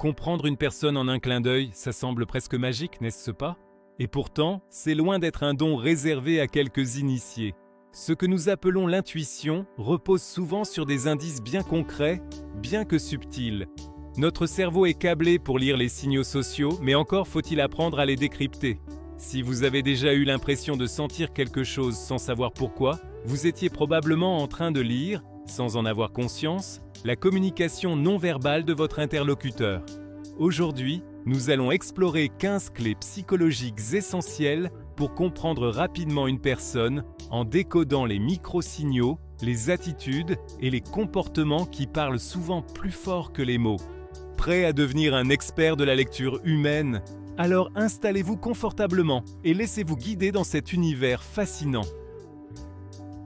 Comprendre une personne en un clin d'œil, ça semble presque magique, n'est-ce pas? Et pourtant, c'est loin d'être un don réservé à quelques initiés. Ce que nous appelons l'intuition repose souvent sur des indices bien concrets, bien que subtils. Notre cerveau est câblé pour lire les signaux sociaux, mais encore faut-il apprendre à les décrypter. Si vous avez déjà eu l'impression de sentir quelque chose sans savoir pourquoi, vous étiez probablement en train de lire, sans en avoir conscience, la communication non verbale de votre interlocuteur. Aujourd'hui, nous allons explorer 15 clés psychologiques essentielles pour comprendre rapidement une personne en décodant les micro-signaux, les attitudes et les comportements qui parlent souvent plus fort que les mots. Prêt à devenir un expert de la lecture humaine? Alors installez-vous confortablement et laissez-vous guider dans cet univers fascinant.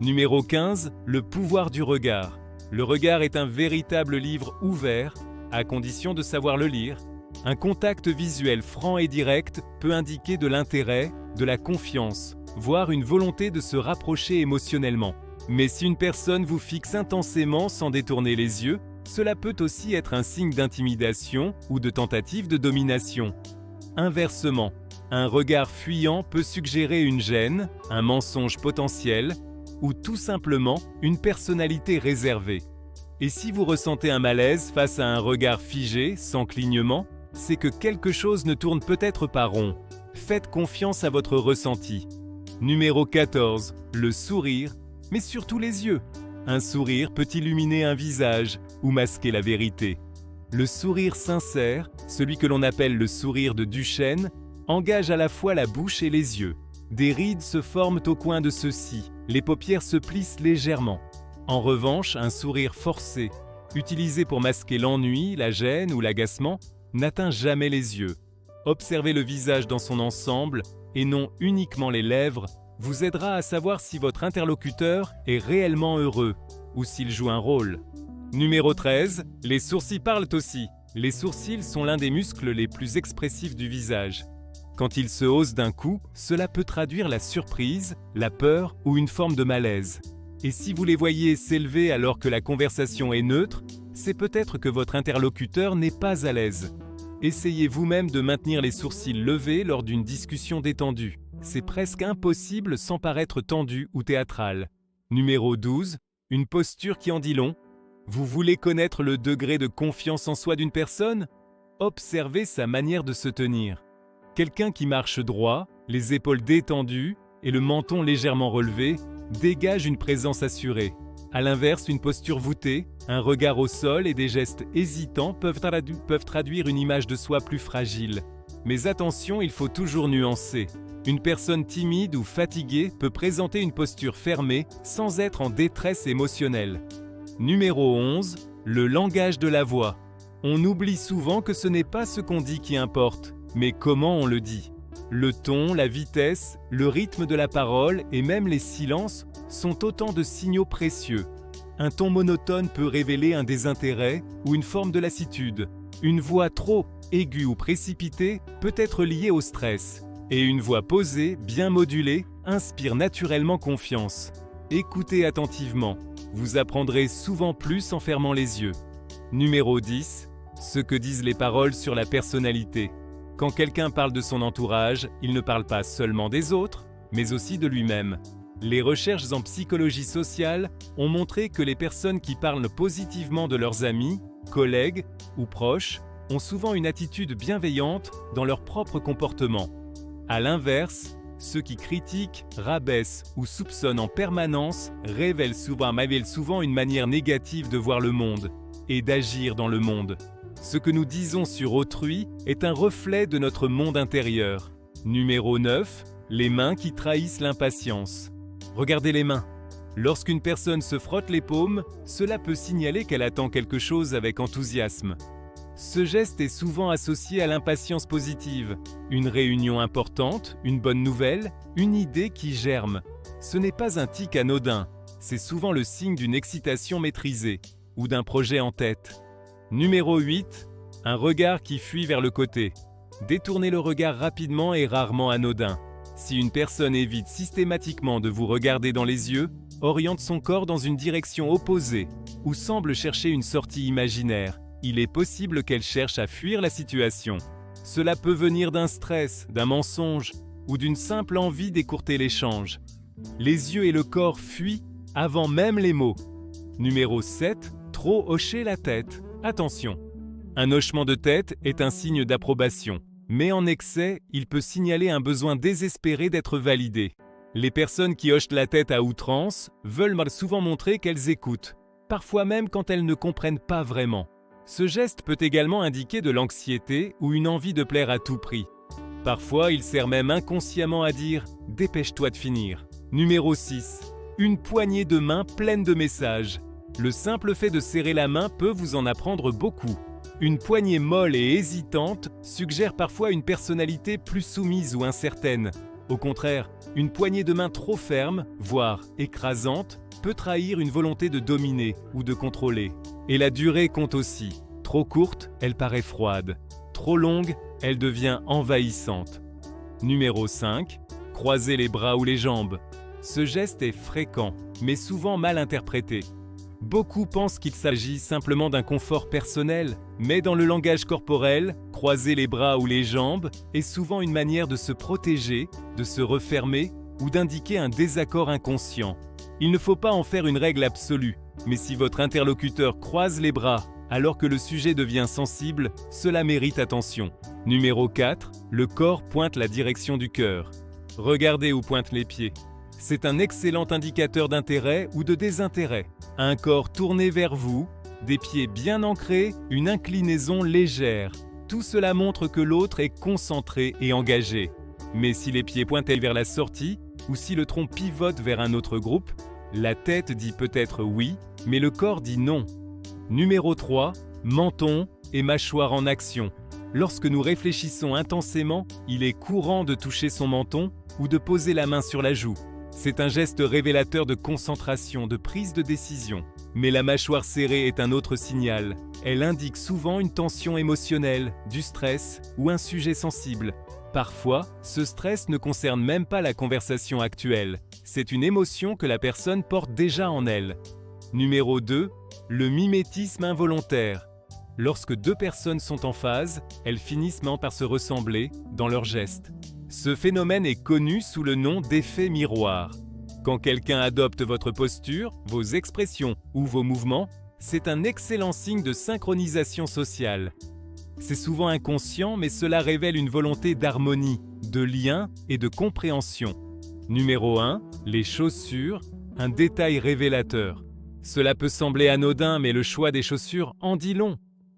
Numéro 15, le pouvoir du regard. Le regard est un véritable livre ouvert, à condition de savoir le lire. Un contact visuel franc et direct peut indiquer de l'intérêt, de la confiance, voire une volonté de se rapprocher émotionnellement. Mais si une personne vous fixe intensément sans détourner les yeux, cela peut aussi être un signe d'intimidation ou de tentative de domination. Inversement, un regard fuyant peut suggérer une gêne, un mensonge potentiel, ou tout simplement une personnalité réservée. Et si vous ressentez un malaise face à un regard figé, sans clignement, c'est que quelque chose ne tourne peut-être pas rond. Faites confiance à votre ressenti. Numéro 14, le sourire, mais surtout les yeux. Un sourire peut illuminer un visage ou masquer la vérité. Le sourire sincère, celui que l'on appelle le sourire de Duchesne, engage à la fois la bouche et les yeux. Des rides se forment au coin de ceux-ci, les paupières se plissent légèrement. En revanche, un sourire forcé, utilisé pour masquer l'ennui, la gêne ou l'agacement, n'atteint jamais les yeux. Observer le visage dans son ensemble, et non uniquement les lèvres, vous aidera à savoir si votre interlocuteur est réellement heureux ou s'il joue un rôle. Numéro 13, les sourcils parlent aussi. Les sourcils sont l'un des muscles les plus expressifs du visage. Quand ils se haussent d'un coup, cela peut traduire la surprise, la peur ou une forme de malaise. Et si vous les voyez s'élever alors que la conversation est neutre, c'est peut-être que votre interlocuteur n'est pas à l'aise. Essayez vous-même de maintenir les sourcils levés lors d'une discussion détendue. C'est presque impossible sans paraître tendu ou théâtral. Numéro 12, une posture qui en dit long. Vous voulez connaître le degré de confiance en soi d'une personne? Observez sa manière de se tenir. Quelqu'un qui marche droit, les épaules détendues et le menton légèrement relevé, dégage une présence assurée. A l'inverse, une posture voûtée, un regard au sol et des gestes hésitants peuvent traduire une image de soi plus fragile. Mais attention, il faut toujours nuancer. Une personne timide ou fatiguée peut présenter une posture fermée sans être en détresse émotionnelle. Numéro 11, le langage de la voix. On oublie souvent que ce n'est pas ce qu'on dit qui importe, mais comment on le dit. Le ton, la vitesse, le rythme de la parole et même les silences sont autant de signaux précieux. Un ton monotone peut révéler un désintérêt ou une forme de lassitude. Une voix trop aiguë ou précipitée peut être liée au stress. Et une voix posée, bien modulée, inspire naturellement confiance. Écoutez attentivement, vous apprendrez souvent plus en fermant les yeux. Numéro 10, ce que disent les paroles sur la personnalité. Quand quelqu'un parle de son entourage, il ne parle pas seulement des autres, mais aussi de lui-même. Les recherches en psychologie sociale ont montré que les personnes qui parlent positivement de leurs amis, collègues ou proches ont souvent une attitude bienveillante dans leur propre comportement. A l'inverse, ceux qui critiquent, rabaissent ou soupçonnent en permanence révèlent souvent une manière négative de voir le monde et d'agir dans le monde. Ce que nous disons sur autrui est un reflet de notre monde intérieur. Numéro 9, les mains qui trahissent l'impatience. Regardez les mains. Lorsqu'une personne se frotte les paumes, cela peut signaler qu'elle attend quelque chose avec enthousiasme. Ce geste est souvent associé à l'impatience positive, une réunion importante, une bonne nouvelle, une idée qui germe. Ce n'est pas un tic anodin, c'est souvent le signe d'une excitation maîtrisée ou d'un projet en tête. Numéro 8, un regard qui fuit vers le côté. Détourner le regard rapidement est rarement anodin. Si une personne évite systématiquement de vous regarder dans les yeux, oriente son corps dans une direction opposée ou semble chercher une sortie imaginaire, il est possible qu'elle cherche à fuir la situation. Cela peut venir d'un stress, d'un mensonge ou d'une simple envie d'écourter l'échange. Les yeux et le corps fuient avant même les mots. Numéro 7. Trop hocher la tête. Attention! Un hochement de tête est un signe d'approbation, mais en excès, il peut signaler un besoin désespéré d'être validé. Les personnes qui hochent la tête à outrance veulent souvent montrer qu'elles écoutent, parfois même quand elles ne comprennent pas vraiment. Ce geste peut également indiquer de l'anxiété ou une envie de plaire à tout prix. Parfois, il sert même inconsciemment à dire « dépêche-toi de finir ». Numéro 6. Une poignée de main pleine de messages. Le simple fait de serrer la main peut vous en apprendre beaucoup. Une poignée molle et hésitante suggère parfois une personnalité plus soumise ou incertaine. Au contraire, une poignée de main trop ferme, voire écrasante, peut trahir une volonté de dominer ou de contrôler. Et la durée compte aussi. Trop courte, elle paraît froide. Trop longue, elle devient envahissante. Numéro 5. Croiser les bras ou les jambes. Ce geste est fréquent, mais souvent mal interprété. Beaucoup pensent qu'il s'agit simplement d'un confort personnel, mais dans le langage corporel, croiser les bras ou les jambes est souvent une manière de se protéger, de se refermer ou d'indiquer un désaccord inconscient. Il ne faut pas en faire une règle absolue, mais si votre interlocuteur croise les bras alors que le sujet devient sensible, cela mérite attention. Numéro 4. Le corps pointe la direction du cœur. Regardez où pointent les pieds. C'est un excellent indicateur d'intérêt ou de désintérêt. Un corps tourné vers vous, des pieds bien ancrés, une inclinaison légère. Tout cela montre que l'autre est concentré et engagé. Mais si les pieds pointent vers la sortie, ou si le tronc pivote vers un autre groupe, la tête dit peut-être oui, mais le corps dit non. Numéro 3. Menton et mâchoire en action. Lorsque nous réfléchissons intensément, il est courant de toucher son menton ou de poser la main sur la joue. C'est un geste révélateur de concentration, de prise de décision. Mais la mâchoire serrée est un autre signal. Elle indique souvent une tension émotionnelle, du stress ou un sujet sensible. Parfois, ce stress ne concerne même pas la conversation actuelle. C'est une émotion que la personne porte déjà en elle. Numéro 2. Le mimétisme involontaire. Lorsque deux personnes sont en phase, elles finissent par se ressembler dans leurs gestes. Ce phénomène est connu sous le nom d'effet miroir. Quand quelqu'un adopte votre posture, vos expressions ou vos mouvements, c'est un excellent signe de synchronisation sociale. C'est souvent inconscient, mais cela révèle une volonté d'harmonie, de lien et de compréhension. Numéro 1. Les chaussures, un détail révélateur. Cela peut sembler anodin, mais le choix des chaussures en dit long.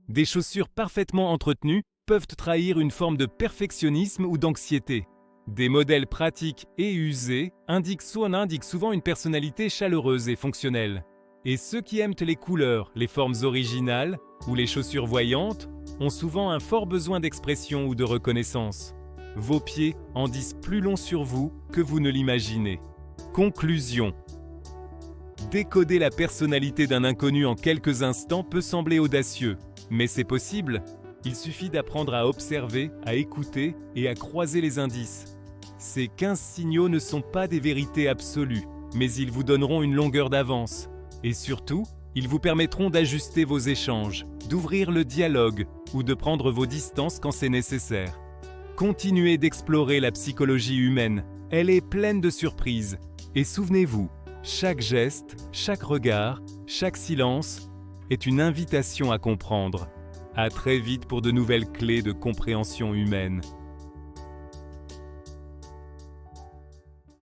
Des chaussures parfaitement entretenues peuvent trahir une forme de perfectionnisme ou d'anxiété. Des modèles pratiques et usés indiquent souvent une personnalité chaleureuse et fonctionnelle. Et ceux qui aiment les couleurs, les formes originales ou les chaussures voyantes ont souvent un fort besoin d'expression ou de reconnaissance. Vos pieds en disent plus long sur vous que vous ne l'imaginez. Conclusion. Décoder la personnalité d'un inconnu en quelques instants peut sembler audacieux, mais c'est possible. Il suffit d'apprendre à observer, à écouter et à croiser les indices. Ces 15 signaux ne sont pas des vérités absolues, mais ils vous donneront une longueur d'avance. Et surtout, ils vous permettront d'ajuster vos échanges, d'ouvrir le dialogue ou de prendre vos distances quand c'est nécessaire. Continuez d'explorer la psychologie humaine. Elle est pleine de surprises. Et souvenez-vous, chaque geste, chaque regard, chaque silence est une invitation à comprendre. À très vite pour de nouvelles clés de compréhension humaine.